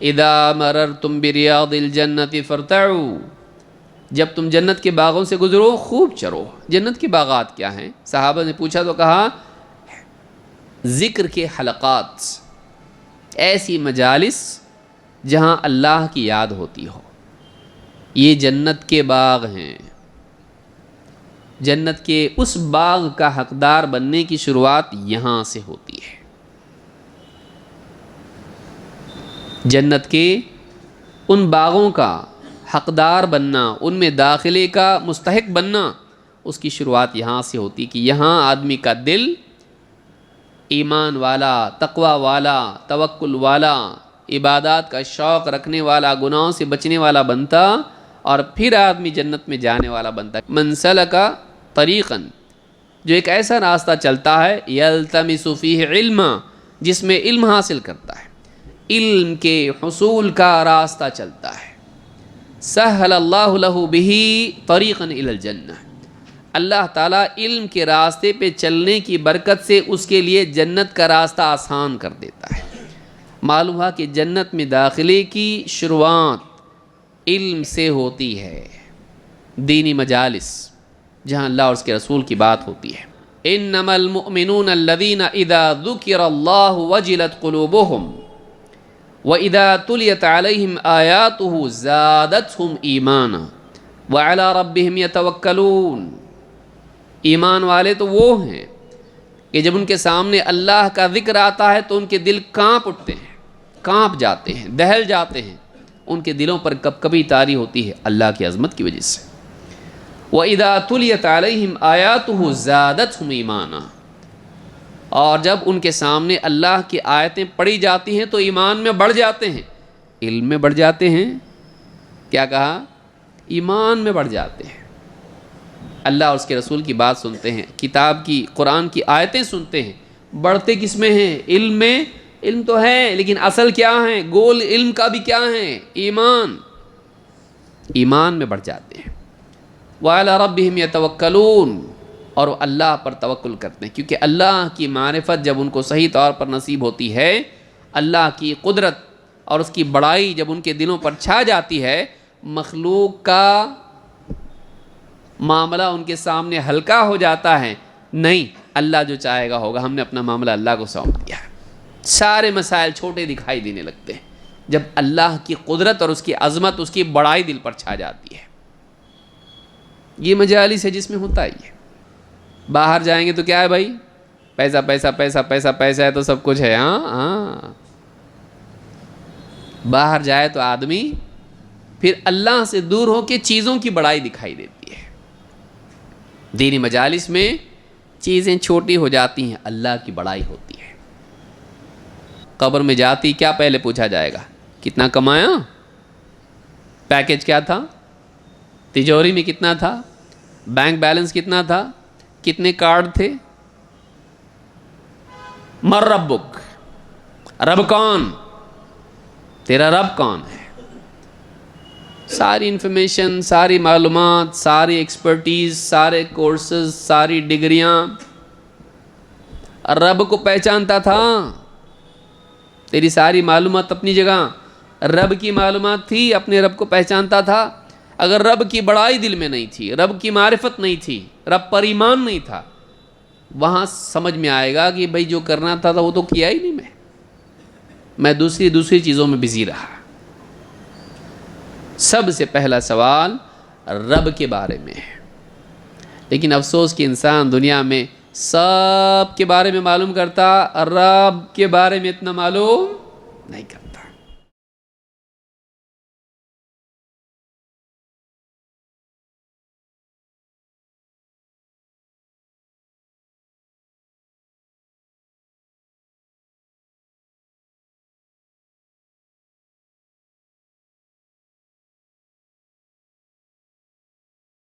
اذا مررتم بریاض الجنت فارتعوا، جب تم جنت کے باغوں سے گزرو خوب چرو۔ جنت کے باغات کیا ہیں؟ صحابہ نے پوچھا تو کہا ذکر کے حلقات، ایسی مجالس جہاں اللہ کی یاد ہوتی ہو، یہ جنت کے باغ ہیں۔ جنت کے اس باغ کا حقدار بننے کی شروعات یہاں سے ہوتی ہے۔ جنت کے ان باغوں کا حقدار بننا، ان میں داخلے کا مستحق بننا، اس کی شروعات یہاں سے ہوتی کہ یہاں آدمی کا دل ایمان والا، تقوی والا، توکل والا، عبادات کا شوق رکھنے والا، گناہوں سے بچنے والا بنتا، اور پھر آدمی جنت میں جانے والا بنتا ہے۔ من سلک طریقا، جو ایک ایسا راستہ چلتا ہے، یلتمس فیہ علما، جس میں علم حاصل کرتا ہے، علم کے حصول کا راستہ چلتا ہے، سہل اللہ لہ بہ طریقا الی الجنہ، اللہ تعالیٰ علم کے راستے پہ چلنے کی برکت سے اس کے لیے جنت کا راستہ آسان کر دیتا ہے۔ معلوم ہوا کہ جنت میں داخلے کی شروعات علم سے ہوتی ہے۔ دینی مجالس جہاں اللہ اور اس کے رسول کی بات ہوتی ہے۔ انما المؤمنون الذین اذا ذکر اللہ وجلت قلوبہم وَإِذَا تُلِيَتْ عَلَيْهِمْ آيَاتُهُ زَادَتْهُمْ إِيمَانًا وَعَلَىٰ رَبِّهِمْ يَتَوَكَّلُونَ۔ ایمان والے تو وہ ہیں کہ جب ان کے سامنے اللہ کا ذکر آتا ہے تو ان کے دل کانپ اٹھتے ہیں، کانپ جاتے ہیں، دہل جاتے ہیں، ان کے دلوں پر کب کبھی طاری ہوتی ہے اللہ کی عظمت کی وجہ سے۔ وَإِذَا تُلِيَتْ عَلَيْهِمْ آيَاتُهُ زَادَتْهُمْ إِيمَانًا، اور جب ان کے سامنے اللہ کی آیتیں پڑھی جاتی ہیں تو ایمان میں بڑھ جاتے ہیں، علم میں بڑھ جاتے ہیں، کیا کہا؟ ایمان میں بڑھ جاتے ہیں۔ اللہ اور اس کے رسول کی بات سنتے ہیں، کتاب کی، قرآن کی آیتیں سنتے ہیں، بڑھتے کس میں ہیں؟ علم میں۔ علم تو ہے لیکن اصل کیا ہے؟ گول علم کا بھی کیا ہے؟ ایمان۔ ایمان میں بڑھ جاتے ہیں۔ وَعَلَىٰ رَبِّهِمْ يَتَوَكَّلُونَ، اور وہ اللہ پر توکل کرتے ہیں، کیونکہ اللہ کی معرفت جب ان کو صحیح طور پر نصیب ہوتی ہے، اللہ کی قدرت اور اس کی بڑائی جب ان کے دلوں پر چھا جاتی ہے، مخلوق کا معاملہ ان کے سامنے ہلکا ہو جاتا ہے۔ نہیں، اللہ جو چاہے گا ہوگا، ہم نے اپنا معاملہ اللہ کو سونپ دیا ہے، سارے مسائل چھوٹے دکھائی دینے لگتے ہیں جب اللہ کی قدرت اور اس کی عظمت، اس کی بڑائی دل پر چھا جاتی ہے۔ یہ مجالس ہے جس میں ہوتا ہے یہ۔ باہر جائیں گے تو کیا ہے بھائی؟ پیسہ پیسہ پیسہ پیسہ پیسہ ہے تو سب کچھ ہے۔ ہاں، باہر جائے تو آدمی پھر اللہ سے دور ہو کے چیزوں کی بڑائی دکھائی دیتی ہے۔ دینی مجالس میں چیزیں چھوٹی ہو جاتی ہیں، اللہ کی بڑائی ہوتی ہے۔ قبر میں جاتی کیا پہلے پوچھا جائے گا؟ کتنا کمایا؟ پیکج کیا تھا؟ تجوری میں کتنا تھا؟ بینک بیلنس کتنا تھا؟ کتنے کارڈ تھے؟ مر ربک، رب کون؟ تیرا رب کون ہے؟ ساری انفارمیشن، ساری معلومات، ساری ایکسپرٹیز، سارے کورسز، ساری ڈگریاں، رب کو پہچانتا تھا۔ تیری ساری معلومات اپنی جگہ، رب کی معلومات تھی، اپنے رب کو پہچانتا تھا۔ اگر رب کی بڑائی دل میں نہیں تھی، رب کی معرفت نہیں تھی، رب پر ایمان نہیں تھا، وہاں سمجھ میں آئے گا کہ بھائی جو کرنا تھا وہ تو کیا ہی نہیں، میں دوسری چیزوں میں بزی رہا۔ سب سے پہلا سوال رب کے بارے میں ہے، لیکن افسوس کہ انسان دنیا میں سب کے بارے میں معلوم کرتا، رب کے بارے میں اتنا معلوم نہیں کرتا۔